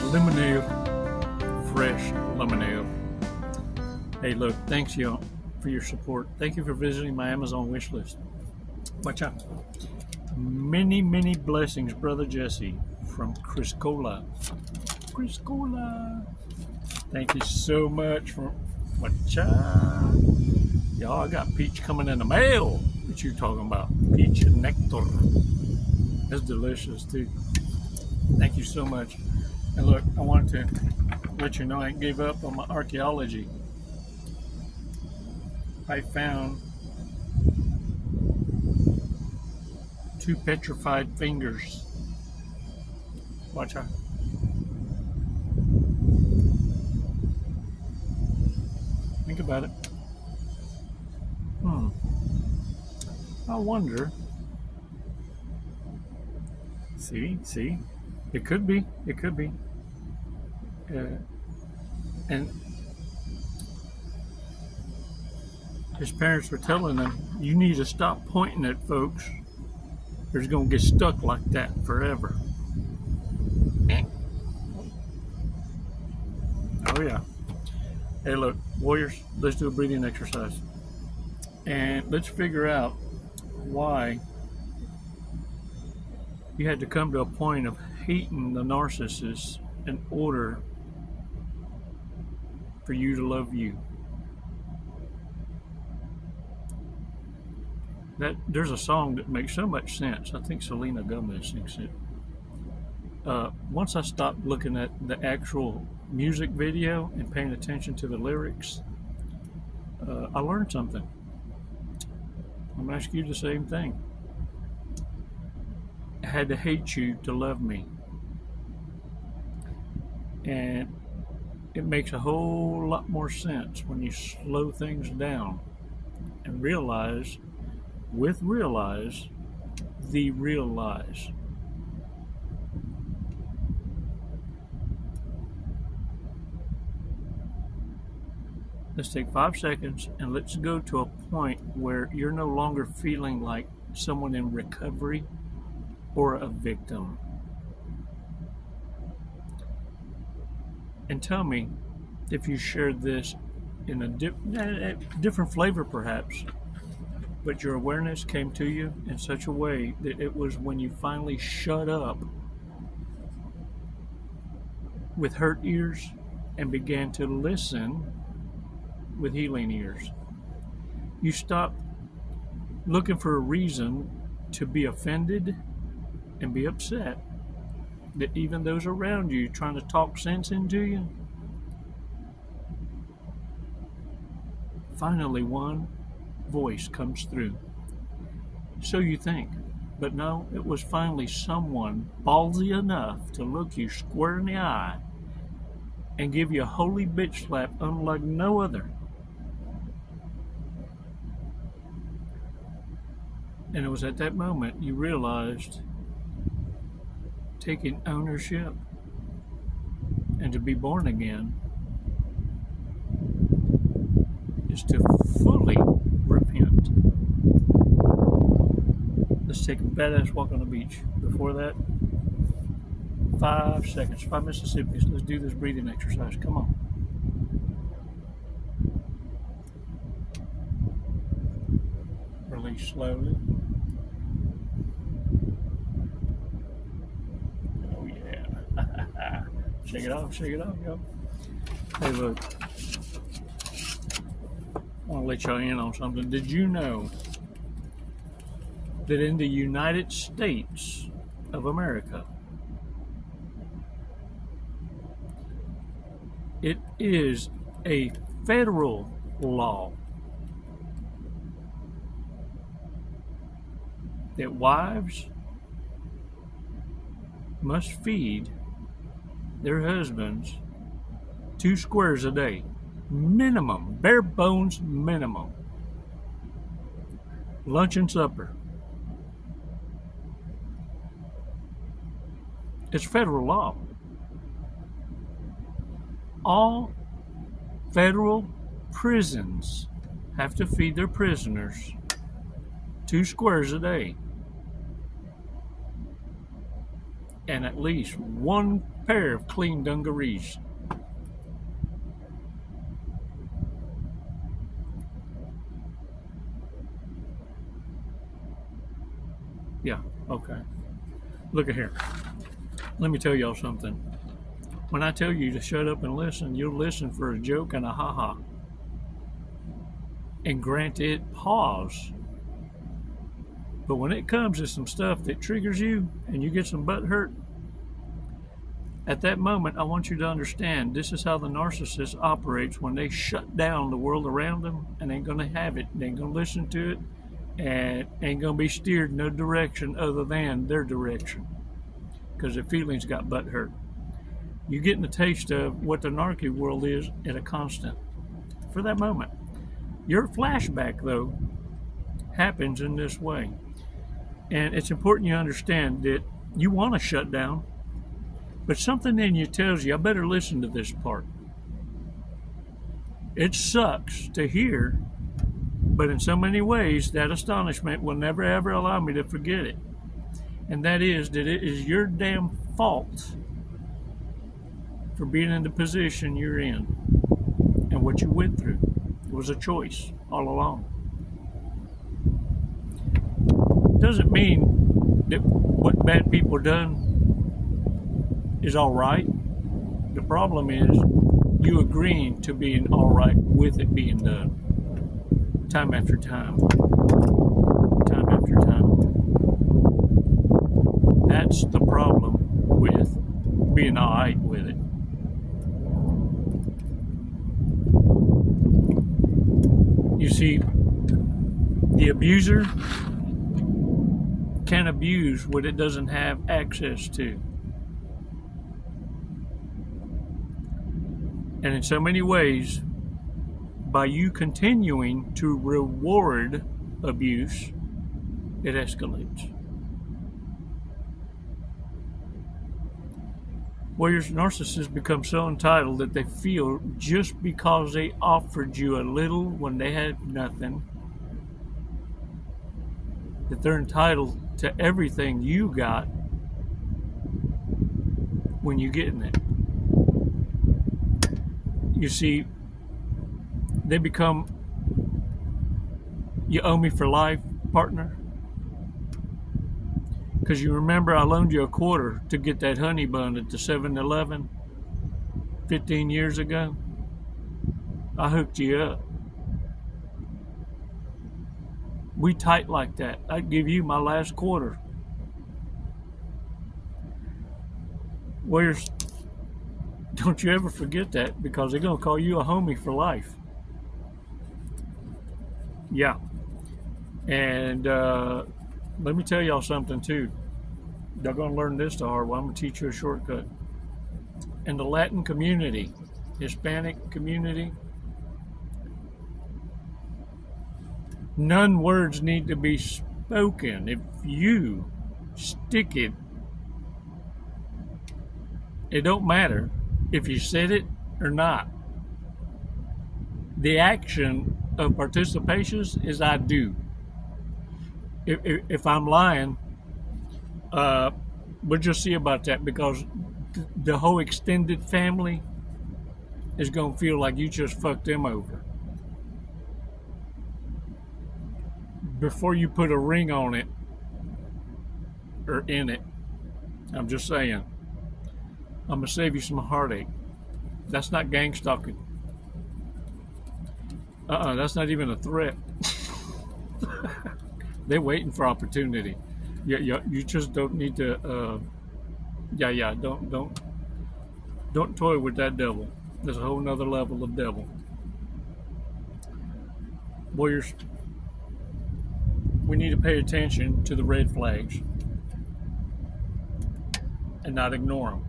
lemonade, fresh lemonade. Hey, look, thanks y'all for your support. Thank you for visiting my Amazon wish list. Watch out. Many, many blessings, Brother Jesse from Chris Cola. Chris Cola. Thank you so much for watch out. Y'all, I got peach coming in the mail. What you talking about? Peach nectar. That's delicious too. Thank you so much. And look, I wanted to let you know I gave up on my archaeology. I found 2 petrified fingers. Watch out. Think about it. I wonder. See, it could be. And his parents were telling him, you need to stop pointing at folks. They're going to get stuck like that forever. Oh yeah. Hey look, warriors, let's do a breathing exercise. And let's figure out why you had to come to a point of hating the narcissist in order for you to love you. There's a song that makes so much sense. I think Selena Gomez sings it. Once I stopped looking at the actual music video and paying attention to the lyrics, I learned something. I'm going to ask you the same thing. I had to hate you to love me. And it makes a whole lot more sense when you slow things down and realize the real lies. Let's take 5 seconds and let's go to a point where you're no longer feeling like someone in recovery or a victim. And tell me if you shared this in a different flavor perhaps, but your awareness came to you in such a way that it was when you finally shut up with hurt ears and began to listen with healing ears. You stopped looking for a reason to be offended and be upset that even those around you trying to talk sense into you. Finally, one voice comes through. So you think, but no, it was finally someone ballsy enough to look you square in the eye and give you a holy bitch slap unlike no other. And it was at that moment you realized taking ownership and to be born again is to fully repent. Let's take a badass walk on the beach. Before that, 5 seconds, 5 Mississippis. Let's do this breathing exercise. Come on. Release slowly. Oh yeah. Shake it off, yo. Hey look, I want to let y'all in on something. Did you know that in the United States of America, it is a federal law that wives must feed their husbands 2 squares a day. Minimum, bare bones minimum. Lunch and supper. It's federal law. All federal prisons have to feed their prisoners 2 squares a day. and at least one pair of clean dungarees. Yeah, okay. Look at here. Let me tell y'all something. When I tell you to shut up and listen, you'll listen for a joke and a ha-ha. And grant it pause. But when it comes to some stuff that triggers you and you get some butt hurt, at that moment, I want you to understand this is how the narcissist operates when they shut down the world around them and ain't going to have it. They ain't going to listen to it and ain't going to be steered in no direction other than their direction because their feelings got butt hurt. You're getting a taste of what the narky world is at a constant for that moment. Your flashback, though, happens in this way. And it's important you understand that you want to shut down, but something in you tells you, I better listen to this part. It sucks to hear, but in so many ways, that astonishment will never ever allow me to forget it. And that is that it is your damn fault for being in the position you're in and what you went through. It was a choice all along. Doesn't mean that what bad people done is all right. The problem is you agreeing to being all right with it being done. Time after time. Time after time. That's the problem with being all right with it. You see, the abuser can abuse what it doesn't have access to. And in so many ways, by you continuing to reward abuse, it escalates. Whereas narcissists become so entitled that they feel just because they offered you a little when they had nothing, that they're entitled to everything you got when you're getting it. You see, they become, you owe me for life, partner. Because you remember I loaned you a quarter to get that honey bun at the 7-Eleven 15 years ago? I hooked you up. We tight like that. I'd give you my last quarter. Where's, don't you ever forget that, because they're going to call you a homie for life. Yeah. And let me tell y'all something too. Y'all going to learn this the hard way. I'm going to teach you a shortcut. In the Latin community, Hispanic community, none words need to be spoken. If you stick it, it don't matter if you said it or not. The action of participation is I do. If I'm lying, we'll just see about that, because the whole extended family is going to feel like you just fucked them over. Before you put a ring on it or in it, I'm just saying, I'm going to save you some heartache. That's not gang stalking. That's not even a threat. They're waiting for opportunity. You just don't need to. Don't toy with that devil. There's a whole nother level of devil. Warriors, we need to pay attention to the red flags and not ignore them.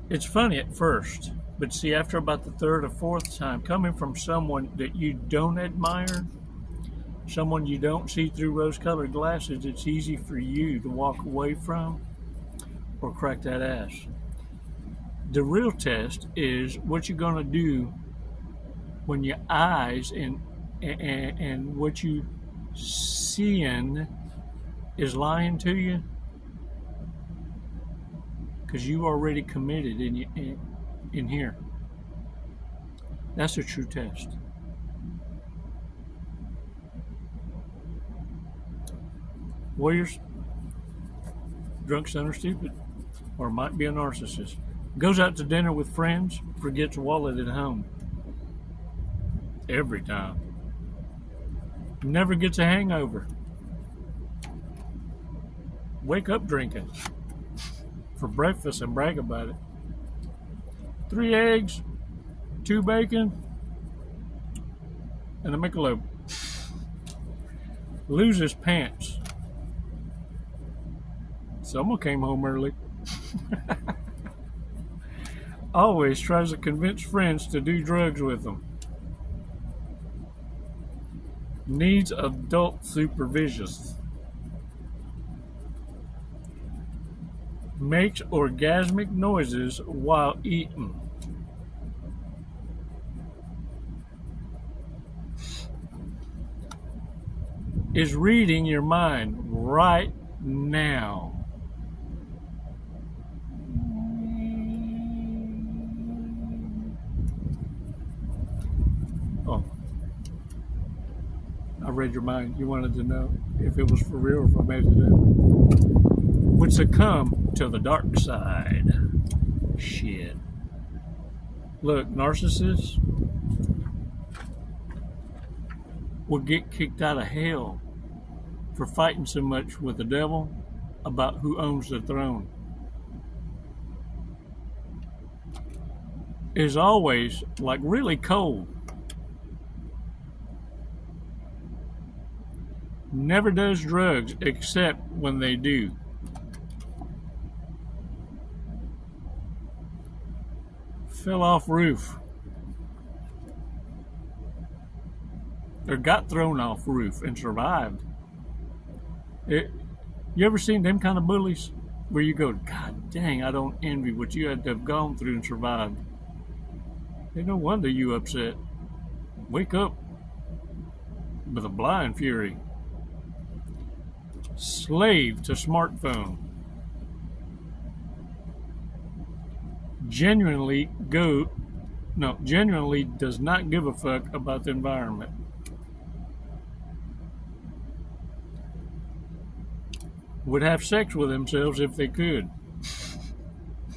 It's funny at first, but see, after about the third or fourth time, coming from someone that you don't admire, someone you don't see through rose-colored glasses, it's easy for you to walk away from or crack that ass. The real test is what you're going to do when your eyes and what you seeing is lying to you. because you already committed in here. That's a true test. Warriors, drunk, son, or stupid, or might be a narcissist. Goes out to dinner with friends, forgets wallet at home. Every time. Never gets a hangover. Wake up drinking for breakfast and brag about it. 3 eggs, 2 bacon, and a Michelob. Loses pants. Someone came home early. Always tries to convince friends to do drugs with them. Needs adult supervision. Makes orgasmic noises while eating. Is reading your mind right now. Oh, I read your mind. You wanted to know if it was for real or if I made it up. Would succumb to the dark side. Shit. Look, narcissists will get kicked out of hell for fighting so much with the devil about who owns the throne. Is always like really cold. Never does drugs except when they do. Fell off roof. Or got thrown off roof and survived. You ever seen them kind of bullies where you go, God dang, I don't envy what you had to have gone through and survived. Ain't no wonder you upset. Wake up with a blind fury. Slave to smartphone. Genuinely does not give a fuck about the environment. Would have sex with themselves if they could.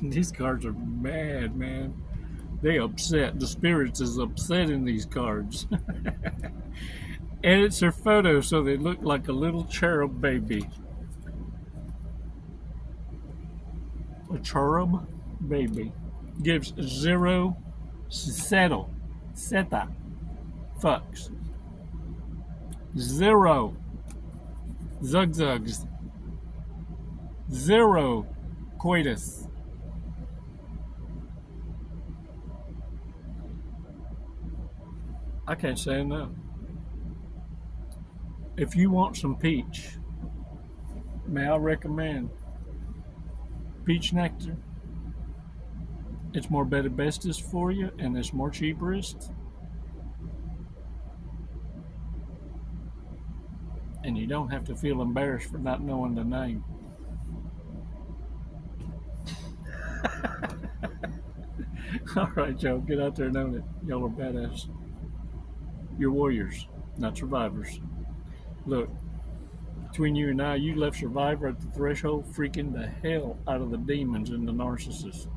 These cards are mad, man. They upset. The spirits is upsetting these cards. Edits their photos so they look like a little cherub baby. A cherub baby. Gives 0 settle. Seta. Fucks. 0 zugzugs. 0 coitus. I can't say enough. If you want some peach, may I recommend peach nectar? It's more better bestest for you and it's more cheaperest. And you don't have to feel embarrassed for not knowing the name. All right, y'all, get out there and own it. Y'all are badass. You're warriors, not survivors. Look, between you and I, you left survivor at the threshold, freaking the hell out of the demons and the narcissists.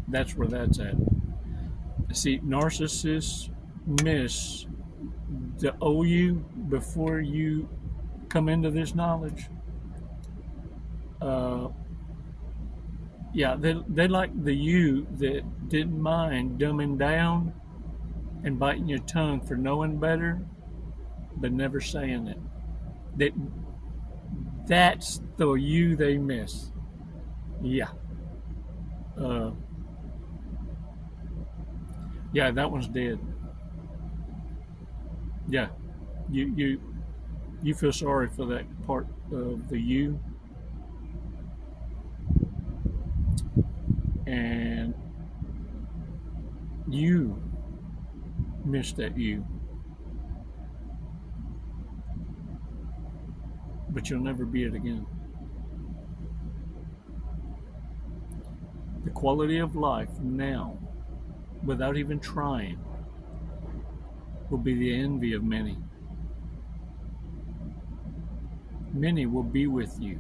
That's where that's at. See, narcissists miss the OU before you come into this knowledge. Yeah, they like the you that didn't mind dumbing down and biting your tongue for knowing better, but never saying it. That's the you they miss. Yeah. Yeah, that one's dead. Yeah. You feel sorry for that part of the you. And you miss that you. But you'll never be it again. quality of life now, without even trying, will be the envy of many. Many will be with you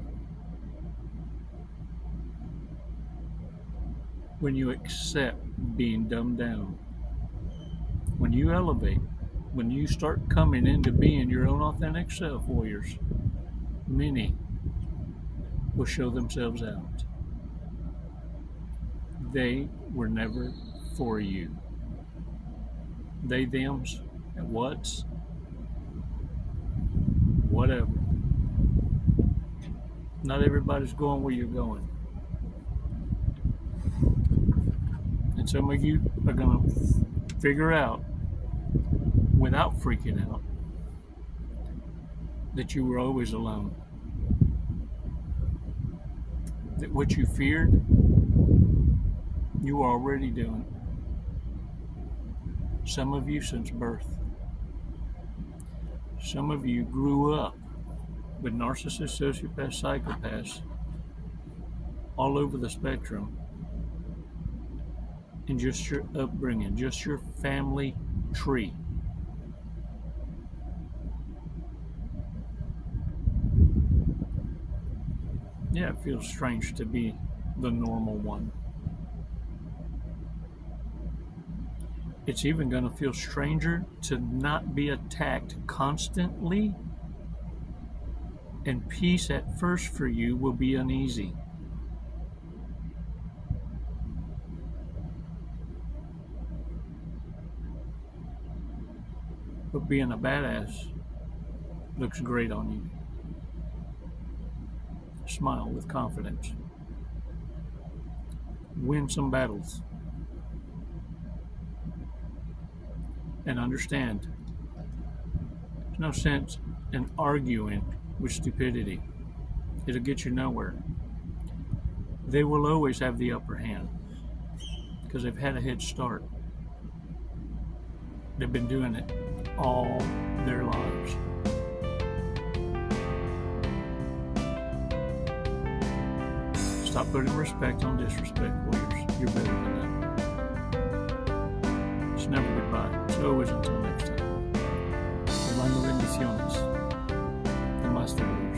when you accept being dumbed down. When you elevate, when you start coming into being your own authentic self, warriors, many will show themselves out. They were never for you. They, thems, and whats, whatever. Not everybody's going where you're going. And some of you are going to figure out, without freaking out, that you were always alone. That what you feared, you were already doing. Some of you since birth. Some of you grew up with narcissists, sociopaths, psychopaths all over the spectrum. And just your upbringing, just your family tree. Yeah, it feels strange to be the normal one. It's even going to feel stranger to not be attacked constantly. And peace at first for you will be uneasy. But being a badass looks great on you. Smile with confidence. Win some battles. And understand, there's no sense in arguing with stupidity. It'll get you nowhere. They will always have the upper hand because they've had a head start. They've been doing it all their lives. Stop putting respect on disrespect, warriors. You're better than that. It's never goodbye. It's always until next time. Orlando bendiciones. Namaste.